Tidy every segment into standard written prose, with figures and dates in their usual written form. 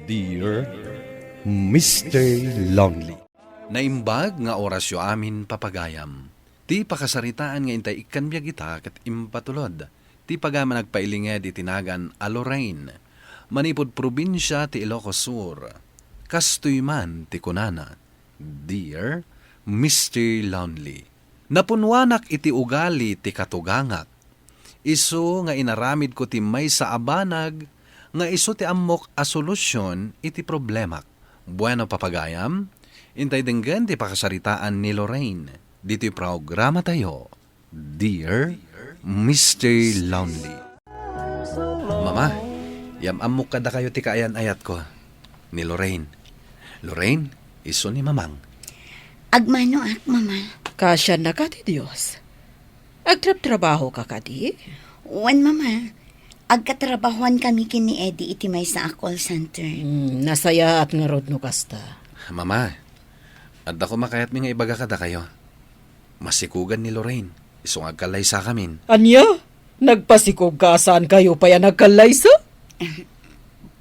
Dear Mr. Lonely. Naimbag nga orasyo amin papagayam. Ti pakasaritaan nga intay ikanbyag ita kat impatulod. Ti pagama nagpailinged itinagan a Lorraine. Manipod probinsya ti Ilocos Sur. Kastoy man ti kunana. Dear Mr. Lonely. Napunwanak iti ugali ti katugangak. Isu nga inaramid ko ti may sa abanag nga isu ti amok a solusyon iti problemak. Bueno papagayam, intay denggan ti pakasaritaan ni Lorraine. Dito'y programa tayo, Dear Mr. Lonely. Mama, amok kada kayo ti kaayan ayat ko ni Lorraine. Lorraine, isu ni Mamang. Agmano ak, mama. Kasya na ka ti Diyos. Agtrab-trabaho ka ka di? Wan, mama. Agkatrabahuan kami kini Eddie iti may sa call center. Nasaya at nga rod no kasta. Mama, at ako makayat mi nga ibaga kada kayo. Masikugan ni Lorraine. Isong agkalaysa kamin. Anya? Nagpasikog ka saan kayo pa yan nagkalaysa?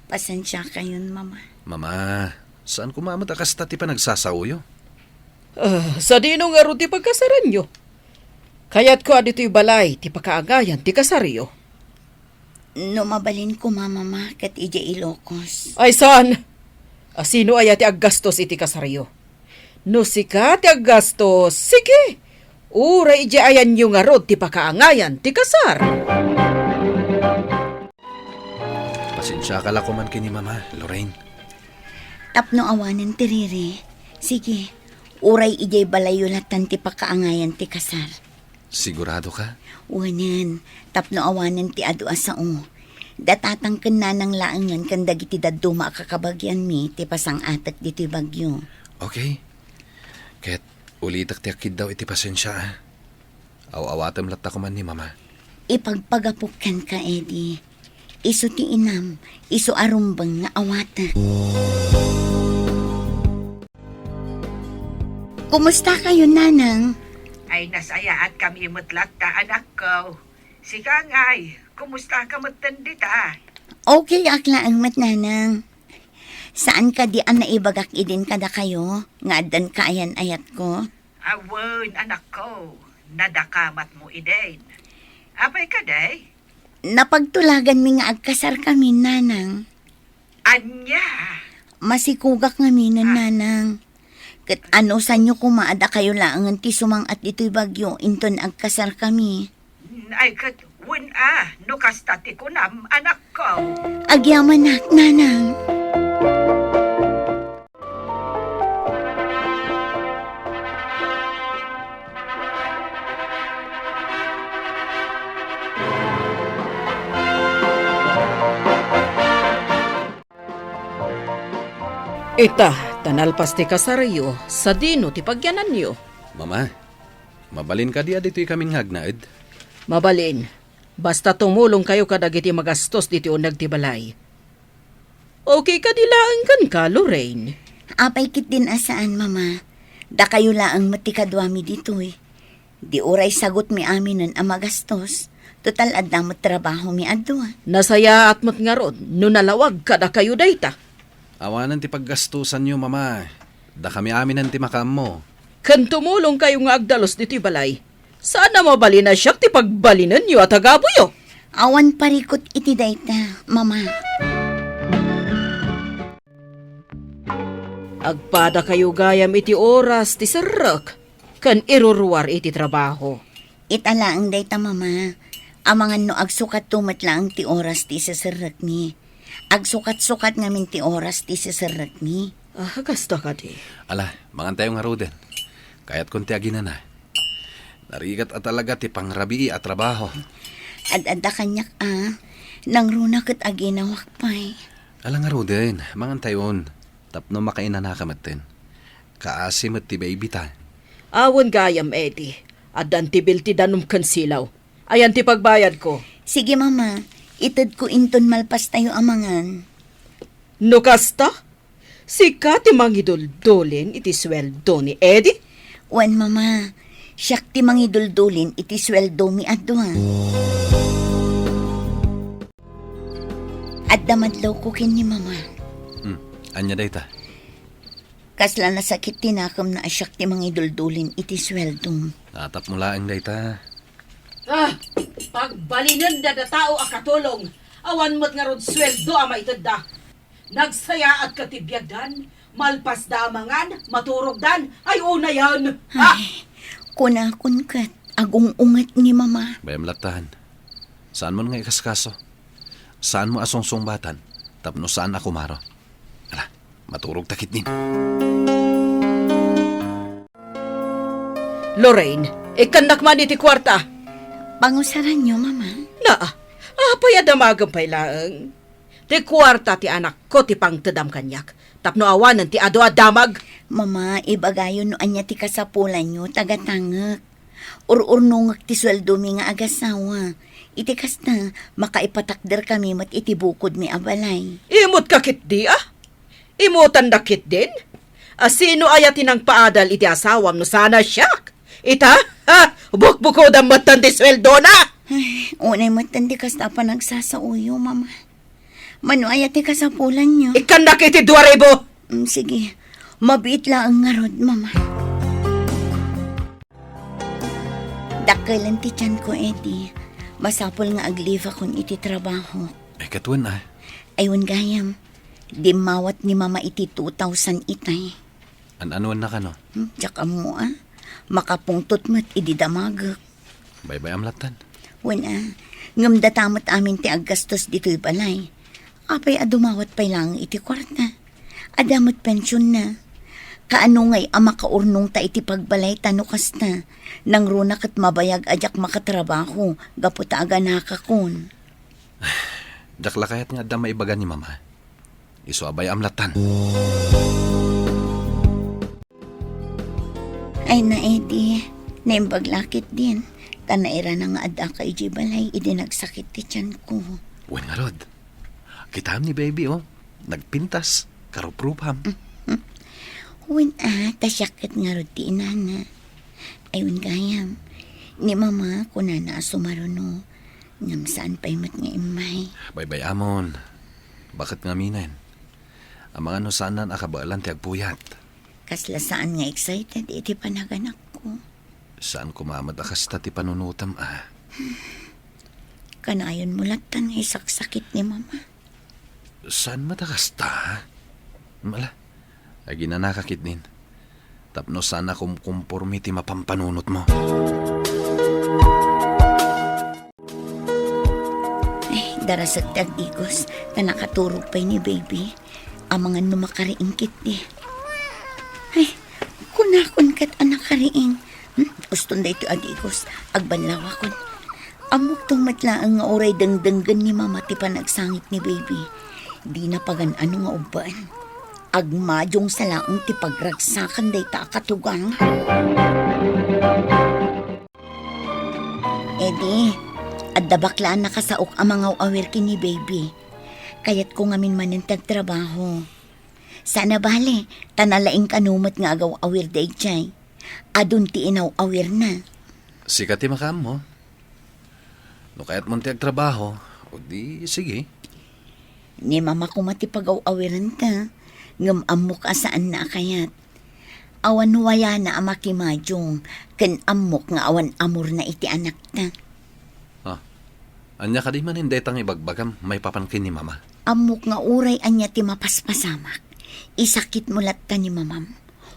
Pasensya kayon, mama. Mama, saan kumamot akasta ti pa nagsasauyo? Sa dino nga rod ti pagkasaran nyo. Kaya't ko adito'y balay ti pakaagayan ti kasaryo. No mabalin ko, mama, kat ija Ilocos. Ay saan? Sino ay ti aggastos iti kasaryo? No sika ti aggastos, sige. Ura ija ayan yung nga rod ti pakaangayan ti kasar. Pasensya ka lang kuman kini Mama, Lorraine. Tapno awanan ti Riri. Sige, uray ijay balayulatan ti pakaangayan ti kasar. Sigurado ka? Wanan, tapno awanan ti adu asao. Datatang na ng laangan kan dagiti daduma kakabagyan mi ti pasang atat dito'y bagyo. Okay. Ket ulitak ti akid daw iti pasensya ah. Aw-awatem latta ko man ni Mama. Ipagpagapukan ka, Eddie. Isu ti inam, isu arumbang nga awata. Kumusta kayo, nanang? Ay nasaya at kami mutlat ta anak ko. Sika ngay, kumusta ka matandita? Okay, akla ang matnanang. Saan ka di ang naibagak idin kada kayo? Nga adan kaayan ayat ko? Awon anak ko, nadakamat mo idin. Apay ka day? Napagtulagan mi nga agkasar kami, nanang. Anya? Masikugak nga mi nanang. Kat ano sa nyo kumaada kayo laangan ti sumang at ito'y bagyo, inton agkasar kami. Ay kat, wun no kastati ko nam anak ko. Agyaman na, nanang. Ita, tanalpas ti kasaryo, sa dino ti pagyanan nyo. Mama, mabalin ka di adito'y kaming hagnaed. Mabalin, basta tumulong kayo kadagiti magastos diti unag ti balay. Okay ka dilaan kan ka, Lorraine? Apay kit din asaan, mama. Da kayo laang matikadwami dito eh. Di oray sagot mi aminan ang magastos. Total adda mo trabaho mi adwa. Nasaya at mat nga rod, no nalawag kada kayo dayta. Awanan ti paggastusan nyo, Mama. Da kami aminan ti makam mo. Kan tumulong kayo nga agdalos diti balay, sana mabalin na siya ti pagbalinan nyo at agabuyo. Awan parikot iti dayta, mama. Agpada kayo gayam iti oras ti sarak, kan iruruar iti trabaho. Itala ang dayta, mama. Amangan no agsukat tumat lang ti oras ti sasarak ni. Agsukat-sukat ngamin ti oras ti sasarak ni. Gasta ka di. Ala, mangantay yung haruden. Kaya't kunti aginan na. Narigat at talaga ti pangrabii at trabaho. Ad-adda kanyak nang runak at aginawak pa'y. Ala nga Ruden, mangantayon. Tapno makainan na kamatin. Kaasim at ti baby ta. Awan gayam, Eddie. Adan ti bilti danum kan silaw. Ayan ti pagbayad ko. Sige, mama. Itad ko inton malpas tayo amangan. No kasta? Sika ti mangidul-dulin iti sweldo ni Eddie? Wan, mama. Siyak ti mangiduldulin iti sweldo mi adwa. At damadlaw ko kin ni mama. Anya dayta. Kasla na sakit tinakam na asyak ti mga iduldulin iti sweldom. Atap mo laang dayta. Pagbalinan da tao akatulong, awan mo't nga ron sweldo ama itad da. Nagsaya at katibyagan, malpas da amangan, maturog dan, ay una yan. Ay, kunakun kat, agong ungat ni mama. Bayam latahan. Saan mo nga ikaskaso? Saan mo asong batan? Tapno saan ako maro? Ala, maturog takit din. Lorraine, ikandak man iti kwarta. Pangusaran niyo, mama. Apay adamagang pailaang. Ti kwarta ti anak ko ti pang tedam kanyak. Tapno awanan ti ado adamag. Mama, ibagayon no anya ti kasapulan nyo, tagatangak. Ur-urnungak ti sweldo mi nga agasawa. Iti kasta, makaipatakder kami mat iti bukod mi abalay. Imot kakit di Imutan dakit din? Sino ayatin ang paadal iti asawam no sana siyak? Ita? Bukbuko da matan ti sweldo na! Ay, unay matandi kasta pa nagsasauyo, mama. Mano ayati kasapulan nyo. Ikandak iti 2,000! Sige, mabiit lang ang ngarod, mama. Dakalan ti tiyan ko, Eddie. Masapol nga agliva kon iti trabaho. Ay katuan ah. Ayun gayam, di mawat ni mama iti 2,000 itay. An-anuan na ka no? Tsaka mo makapungtot mo't ididamagak. Bye-bye amlatan. Wala, ngamdatamot amin ti aggastos dito'y balay. Apay adumawat pa'y lang iti kwarta. Adamot pensyon na. Kaano ngay makaurnong ta iti pagbalay tanukas na. Nang runak at mabayag ajak makatrabaho, gaputa aga nakakon. Dakla kayat nga da maibaga ni mama. Iso abay amlatan. Ay na, Eddie, naimbaglakit din. Tanaira na nga adda ka iji balay, idinagsakit ti tiyan ko. Wen nga rod. Kitam ni baby oh. Nagpintas. Karuprupam. Wen tasyakit nga rod ti inana. Ayun gayam, ni mama ko na sumaruno. Ngam saan pa'y mat nga imay. Bye-bye amon. Bakit nga minen? Ang mga no saan akabalan ti agpuyat. Kasla saan nga excited iti panaganak ko. Saan kumamad akas ti panunutam Kanayon mo latan nga isaksakit ni mama. Saan matakas ta? Mala, ay ginanakakit din. Tapno sana kumkumpormi ti mapampanunot mo. Ay, darasag tag-igos na nakaturog pa'y ni baby. Ang mga numakariingkit di. Ay, kunakon kat anak kariing. Uston da ito adigos, agbanlawa kon. Amok tong matlaang nga oray dangdanggan ni mama ti panagsangit ni baby. Di na pagan ano nga ubaan. Agmadyong sa laong ti pagragsakan day ta katugang. Eddie, adda baklaan nakasaok ang mga awir ki ni baby. Kayat ko ngamin manintag trabaho. Sana bale, tanalaing kanumat nga agaw awir day jay. Adun ti inaw awir na. Sikat ti makam mo. No kaya't mo ti agtrabaho, o di sige. Ni mama ko matipagaw awiran ka. Ngam amok asaan na kayat. Awan waya na amakimadyong. Ken amok nga awan amor na iti anak na. Anya ka di man hindi tang ibagbagam may papankin ni mama. Amok nga uray anya ti mapaspasamak. Isakit mo latta ni mamam.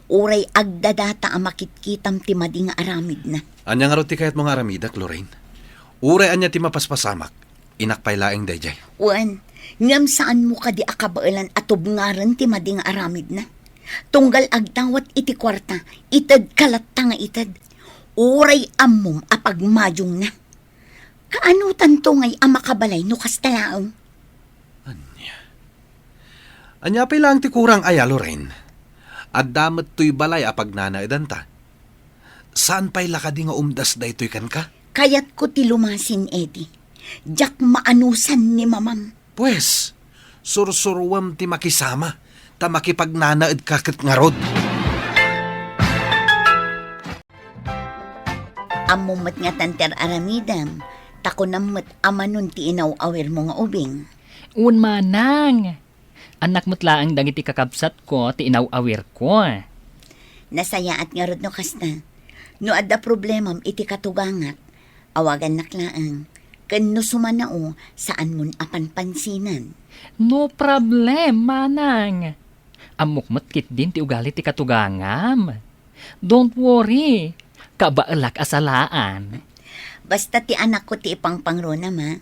Uray agdadata amakitkitam ti madi nga aramid na. Anya nga roti kayat mga aramidak, Lorraine. Uray anya ti mapaspasamak. Inakpay laing dayjay. Wan, ngam saan mo ka di akabailan at tubngaran ti madi nga aramid na. Tunggal agdawat iti kwarta, itad kalatta nga itad. Uray amom apagmadyong na. Kaano tanto ngay amakabalay no kastalaang? Anya pa'y lang ti kurang aya, Lorraine. At damat to'y balay apag nanaidan ta. Saan pa'y lakadi nga umdas da ito'y kan ka? Kayat ko ti lumasin, Eddie. Jak maanusan ni mamam. Pues, sursurwam ti makisama, ta makipagnanaid kakit nga rod. Amumat nga tanter aramidam, tako namot amanon ti inaw awir mo nga ubing. Un manang. Anak mutlaang dagiti kakabsat ko, ti inaw-awir ko. Nasaya at nga rod no kasta. No adda problemam iti katugangat, awagan naklaang. Kan no sumanao, saan mun apan pansinan. No problem, manang. Amukmat kit din ti ugali ti katugangam. Don't worry, kabaalak asalaan. Basta ti anak ko ti ipangpangrona ma.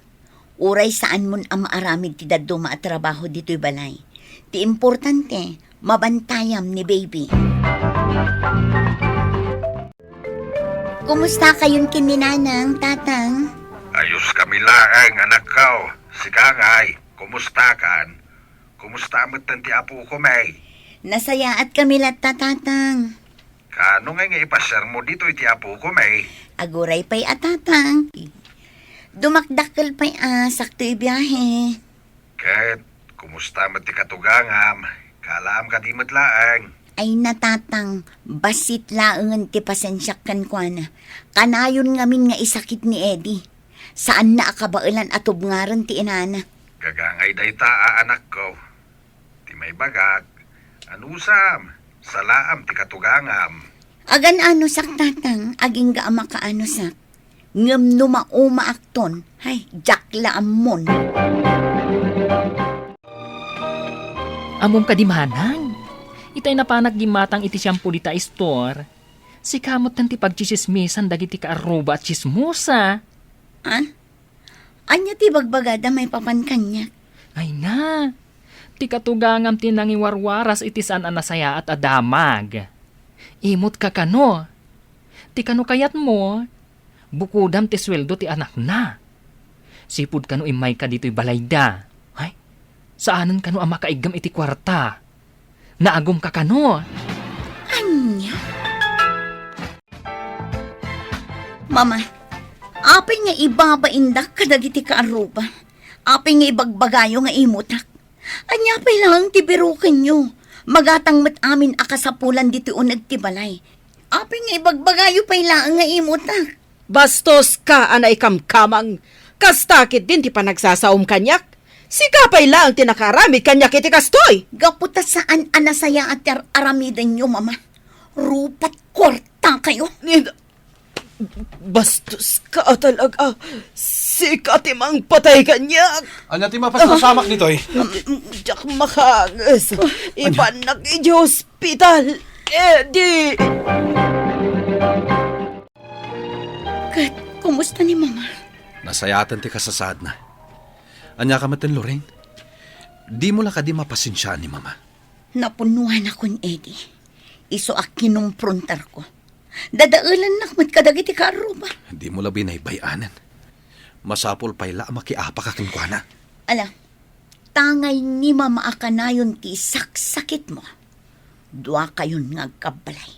Uray saan mun ang maaramid ti daddo maatrabaho dito'y balay. Ti importante, mabantayam ni baby. Kumusta kayong kininanang, tatang? Ayos kami laeng, anak ko. Si Kangay, kumusta kan? Kumusta mo ti apo ko, May? Nasaya at kami latta, tatang. Kano nga ipasar mo dito iti apo ko, May? Aguray pa'y atatang. Dumakdakkel pa'y sakto'y biyahe. Ket, kumusta mo ti katugangam? Kalaam ka di mo't laeng. Ay natatang, basit laengan ti pasensyak kan kwa na. Kanayon ngamin nga isakit ni Eddie. Saan na akabailan at ubngaran ti inana. Gagangay day anak ko. Ti may bagag. Anusam, salaam ti katugangam. Agan ano sak tatang, aging ga ama ka ano sak. Ngem numauma akton, hay, jakla amon. Amom kadimanang. Itay napanak gimatang iti shampoo dita store. Si kamot nanti pagchisismisan dagiti kaaruba at chismosa. Ah? Anya ti bagbagada may papan kanya. Ay na, ti katugangam tinangiwarwaras iti saan anasaya at adamag. Imot ka kano. Ti kano kayat mo, bukudam ti sweldo ti anak na. Sipud kano imay ka dito'y balayda. Ay, saanan kano ang makaigam iti kwarta? Naagom ka kano. Anya? Mama, apay nga ibabaindak kadagiti kaaruba. Apay nga ibagbagayo nga imutak. Anya pay lang ti birukin nyo. Magatang mat amin akasapulan dito unag ti balay. Apay nga ibagbagayo pay lang nga imutak. Bastos ka, anay kamkamang. Kastakit din ti panagsasaom kanyak. Si kapay lang tinakaramid kanyak iti kastoy. Gaputa saan anasaya at aramidan nyo, mama. Rupat kwarta kayo. Bastos ka talaga. Si katimang patay kanyak. Anya ti mapasasamak dito eh. Diyak makangas. Ipanak iti hospital. Eddie. Kat, kumusta ni mama? Nasayatan ti kasasad na. Anya ka matin, Lorraine? Di mo la ka di mapasensya ni mama. Napunuhan akong Eddie. Iso ak kinumprontar ko. Dadaulan nakmat kadagiti kaaruba. Di mo la binaybayanan. Masapol pa'y la makiapa ka kinkwana. Ala, tangay ni mama akanayon ti saksakit mo. Dua kayon nga kabalay.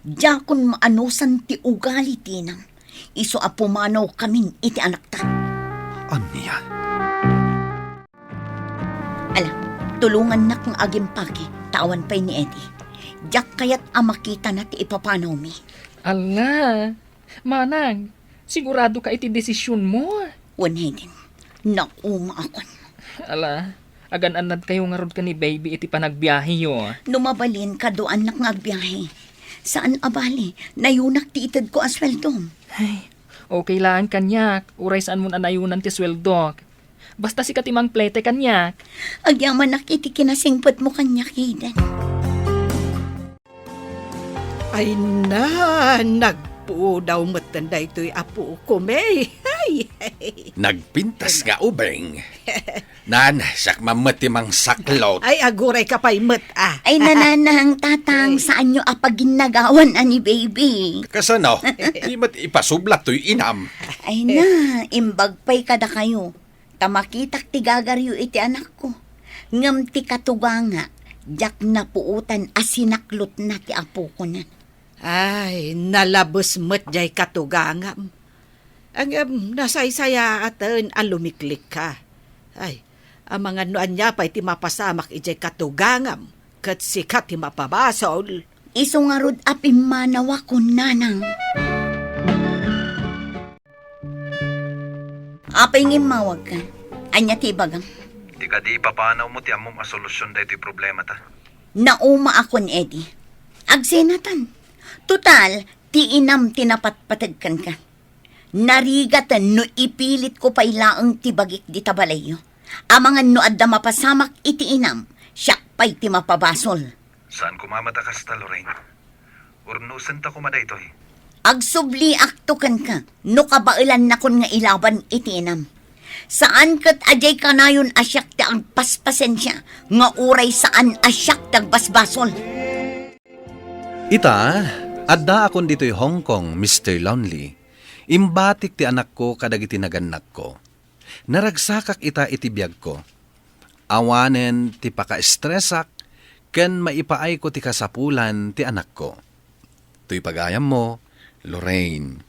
Diyakon maanusan ti ugali tinang. Iso apumanaw kamin iti anak ta. Anya? Ala, tulungan na kong agimpaki, tawan pa'y ni Eddie. Diyak kayat amakita na ti ipapanaw mi. Ala, manang, sigurado ka iti desisyon mo. Wanhedin, nauma akon. Ala, agan-anad kayo nga rod ka ni baby iti panagbiyahe yo. Numabalin ka doan na nga agbiyahe. Saan abali, nayunak ti itad ko asweldom. Ay, okay lang kanyak. Uray saan mo anayunan ti sweldo. Basta si katimang plete kanyak. Agyaman nakiti kinasingpot mo kanya, Kidan. Ay na, nagpo daw matanda ito'y apo ko, May. Ay, Nagpintas nga ubeng. Nan, sak mamatimang saklot. ay aguray ka pa'y mat ah. Ay nananang tatang, saan nyo apaginagawan ani baby? Kasano? Di mat ipasublat to'y inam. Ay na, imbagpay kada kayo. Tamakitak ti gagaryo iti anak ko. Ngam ti katuganga, jak na puutan asinaklot na ti apo ko na. Ay, nalabos mat jay katugangam. Ang nasaysaya atan ang lumiklik ka. Ay, ang mga nuan niya pa'y ti mapasamak ijay katugangam. Kat sikat ti mapabasol. Iso nga rod apimanawa ko nanang. Apay ngimawag ka. Anya ti bagang. Di ka di papanaw mo ti amom a solusyon da ito'y problema ta. Nauma akon, Eddie. Agsenatan. Total, ti inam tinapatpatagkan ka. Narigatan no ipilit ko pa ilaang tibagik di tabalayo. Amangan no adda mapasamak iti inam, siya pa'y ti mapabasol. Saan kumamatakas ta, Lorraine? Urnusan ta kumada ito'y. Agsubli aktukan ka, no kabailan na kun nga ilaban iti inam. Saan kat ajay ka na yun asyak ti ang paspasensya, nga uray saan asyak tag basbasol. Ita, adda akon dito'y Hong Kong, Mr. Lonely. Imbatik ti anak ko kadagiti naganak ko. Naragsakak ita iti biyag ko. Awanen ti paka-estresak, ken maipaay ko ti kasapulan ti anak ko. Tuy pagayam mo, Lorraine.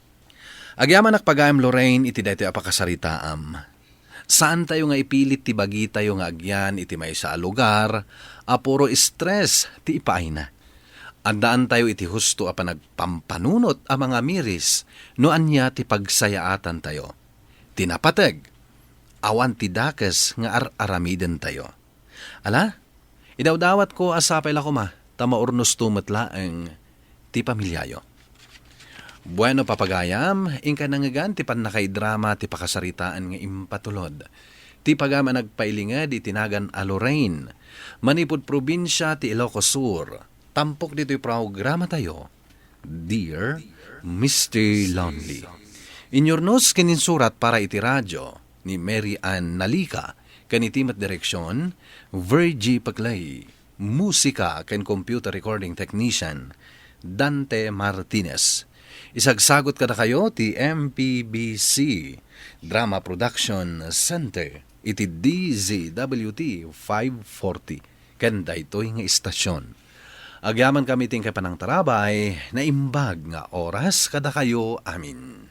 Agyaman pagayam Lorraine iti daytoy apakasaritaam. Saan tayo nga ipilit ti bagi tayo nga agyan iti may sa lugar, apuro stress ti ipaay na. Andaan tayo iti husto a panagpampanunot a mga miris, no anya ti pagsayaatan tayo. Tinapateg, awan ti dakes nga aramiden tayo. Ala, idawdawat ko asapay la ko ma, tamaurnos tumatlaeng ti pamilyayo. Bueno papagayam, ingka nangagan ti panakaidrama ti pakasaritaan nga impatulod. Ti pagama nagpailingad itinagan a Lorraine, manipod probinsya ti Ilocos Sur. Tampok dito'y programa tayo, Dear Mr. Lonely. Inyornos kininsurat para iti radyo ni Mary Ann Nalika, kanitimat direksyon, Virgie Paclay, musika ken computer recording technician, Dante Martinez. Isagsagot kada kayo ti MPBC Drama Production Center iti DZWT 540 kanda ito'y nga istasyon. Agyaman kami ting kapanang tarabay na imbag nga oras kada kayo amin.